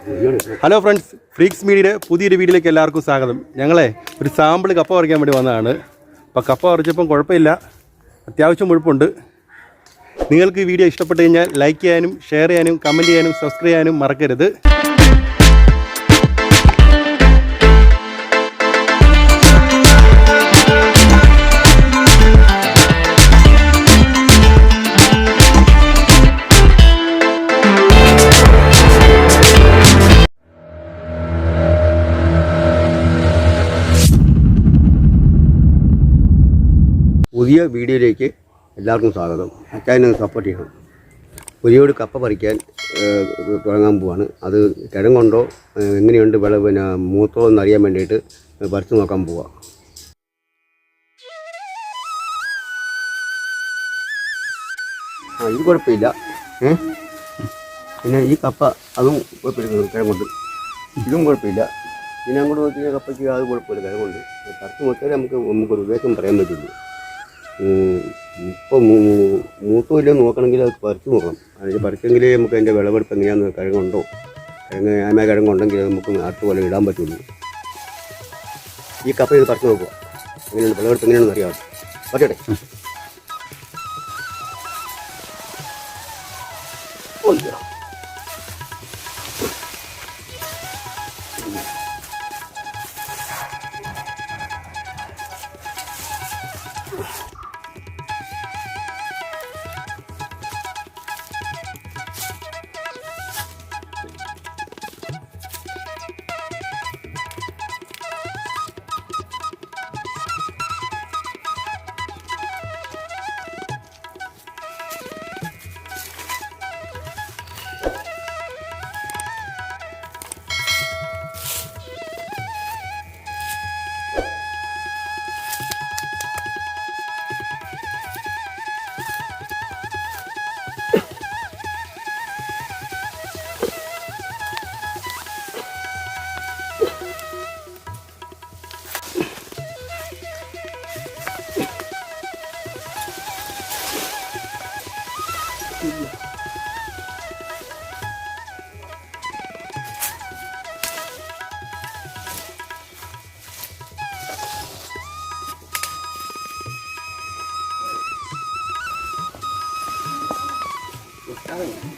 Hello friends, freaks മീഡിയയുടെ പുതിയൊരു വീഡിയോയിലേക്ക് എല്ലാവർക്കും സ്വാഗതം. ഞങ്ങളെ ഒരു സാമ്പിൾ കപ്പ പറിക്കാൻ വേണ്ടി വന്നതാണ്. അപ്പോൾ കപ്പ പറിച്ചപ്പം കുഴപ്പമില്ല, അത്യാവശ്യം മുഴുപ്പുണ്ട്. നിങ്ങൾക്ക് ഈ വീഡിയോ ഇഷ്ടപ്പെട്ട് കഴിഞ്ഞാൽ ലൈക്ക് ചെയ്യാനും ഷെയർ ചെയ്യാനും കമൻറ്റ് ചെയ്യാനും സബ്സ്ക്രൈബ് ചെയ്യാനും മറക്കരുത്. പുതിയ വീഡിയോയിലേക്ക് എല്ലാവർക്കും സ്വാഗതം. അച്ചായനെ സപ്പോർട്ട് ചെയ്യണം. പുതിയൊരു കപ്പ പറിക്കാൻ തുടങ്ങാൻ പോവാണ്. അത് കിഴങ്ങുണ്ടോ എങ്ങനെയുണ്ട് പിന്നെ മൂത്തോ എന്നറിയാൻ വേണ്ടിയിട്ട് പറിച്ച് നോക്കാൻ പോവാം. ഇത് കുഴപ്പമില്ല. പിന്നെ ഈ കപ്പ അതും കുഴപ്പമില്ല, കിഴങ്ങുണ്ട്. ഇതും കുഴപ്പമില്ല. ഇതിനെ അങ്ങോട്ട് നോക്കിയ കപ്പയ്ക്ക് അത് കുഴപ്പമില്ല, കിഴങ്ങുണ്ട്. പറിച്ച് നോക്കിയാൽ നമുക്കൊരു ഉദ്ദേശം പറയാൻ പറ്റുള്ളൂ. ഇപ്പോൾ മൂത്തുമില്ല നോക്കണമെങ്കിൽ അത് പറിച്ച് നോക്കണം. അതിന് പറിച്ചെങ്കിലേ നമുക്ക് അതിൻ്റെ വിളവെടുപ്പ് എങ്ങനെയാണെന്ന് കിഴങ്ങുണ്ടോ കിഴങ്ങുണ്ടെങ്കിൽ നമുക്ക് നാട്ടു പോലെ ഇടാൻ പറ്റുള്ളൂ. ഈ കപ്പ ഇത് പറിച്ച് നോക്കുക, എങ്ങനെയാണ് വിളവെടുപ്പ് എങ്ങനെയാണെന്ന് അറിയാം. പറ്റട്ടെ.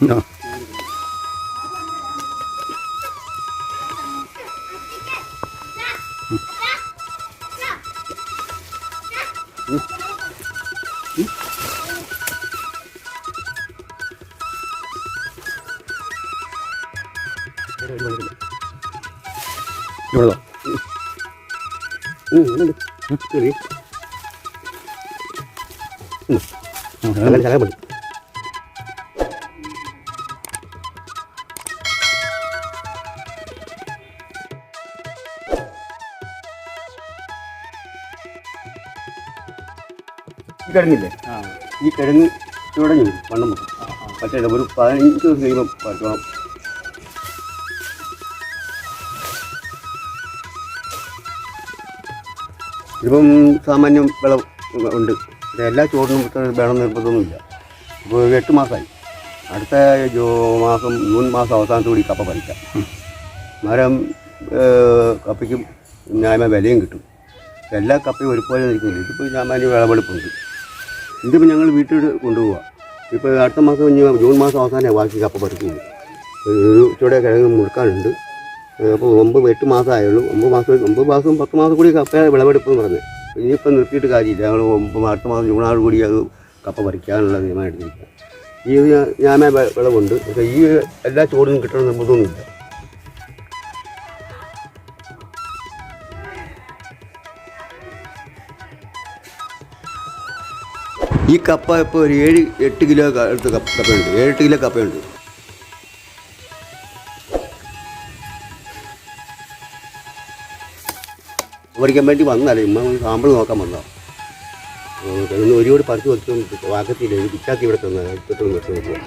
No. ഈ കിഴങ്ങില്ലേ, ഈ കിഴങ്ങ് ഇവിടെ വണ്ണം വെക്കും. പക്ഷേ ഒരു 15 ദിവസം കഴിയുമ്പോൾ പറ്റണം. ഇതിപ്പം സാമാന്യം വിളം ഉണ്ട്. എല്ലാ ചോറിനും വേണം നിർബന്ധമൊന്നുമില്ല. ഇപ്പോൾ 8 മാസമായി. അടുത്ത ജൂൺ മാസം അവസാനത്തോടെ കപ്പ പറിക്കാം. മരം കപ്പയ്ക്കും ന്യായമായ വിലയും കിട്ടും. എല്ലാ കപ്പയും ഒരുപോലെ നിൽക്കുന്നില്ല. ഇതിപ്പോൾ സാമാന്യ വിളവെടുപ്പുണ്ട്. ഇതിപ്പോൾ ഞങ്ങൾ വീട്ടിൽ കൊണ്ടുപോവുക. ഇപ്പോൾ അടുത്ത മാസം ജൂൺ മാസം അവസാനമാണ് ബാക്കി കപ്പ പറിക്കുന്നത്. ഒരു ചൂടെ കിഴങ്ങ് മുറുക്കാനുണ്ട്. അപ്പോൾ 8 മാസമായുള്ളൂ. 9 മാസം 10 മാസം കൂടി കപ്പ വിളവെടുപ്പ് എന്ന് പറഞ്ഞത്. ഇനിയിപ്പോൾ നിർത്തിയിട്ട് കാര്യമില്ല. ഞങ്ങൾ അടുത്ത മാസം ജൂണാട് കൂടി അത് കപ്പ പറിക്കാനുള്ള തീരുമാനം എടുത്തിരിക്കുക. ഈ ന്യായമായ വിളവുണ്ട്. പക്ഷേ ഈ എല്ലാ ചോറിനും കിട്ടണം നിർബന്ധമൊന്നുമില്ല. ഈ കപ്പ ഇപ്പോൾ ഒരു 7-8 കിലോ അടുത്ത് കപ്പയുണ്ട്. 7-8 കിലോ കപ്പയുണ്ട്. പറിക്കാൻ വേണ്ടി വന്നാലേ സാമ്പിൾ നോക്കാൻ വന്നോ. ഒരുപാട് പറിച്ച് വെച്ചോണ്ട് വാക്കത്തില്ല. ഒരു പിച്ചാക്കി ഇവിടെ തന്നാൽ ഇപ്പോഴും വെച്ച് നോക്കുക.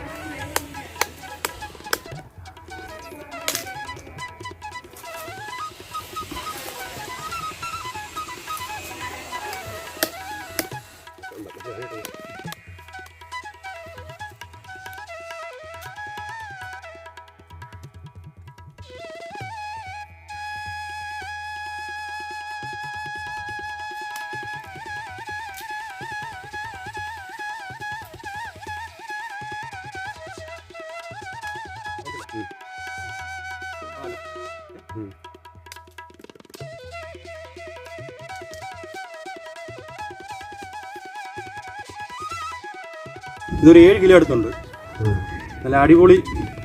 ഇതൊരു 7 കിലോ അടുത്തുണ്ട്. നല്ല അടിപൊളി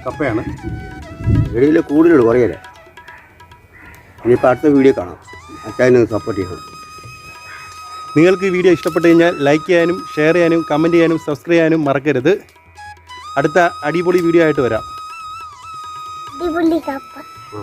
കപ്പയാണ്. ഇടയിൽ കൂടുതലുള്ളൂ കുറയല്ലേ. ഇനിയിപ്പോൾ അടുത്ത വീഡിയോ കാണാം. അച്ഛനെ സപ്പോർട്ട് ചെയ്യണം. നിങ്ങൾക്ക് ഈ വീഡിയോ ഇഷ്ടപ്പെട്ട് കഴിഞ്ഞാൽ ലൈക്ക് ചെയ്യാനും ഷെയർ ചെയ്യാനും കമൻറ്റ് ചെയ്യാനും സബ്സ്ക്രൈബ് ചെയ്യാനും മറക്കരുത്. അടുത്ത അടിപൊളി വീഡിയോ ആയിട്ട് വരാം. അടിപൊളി കപ്പ. ആ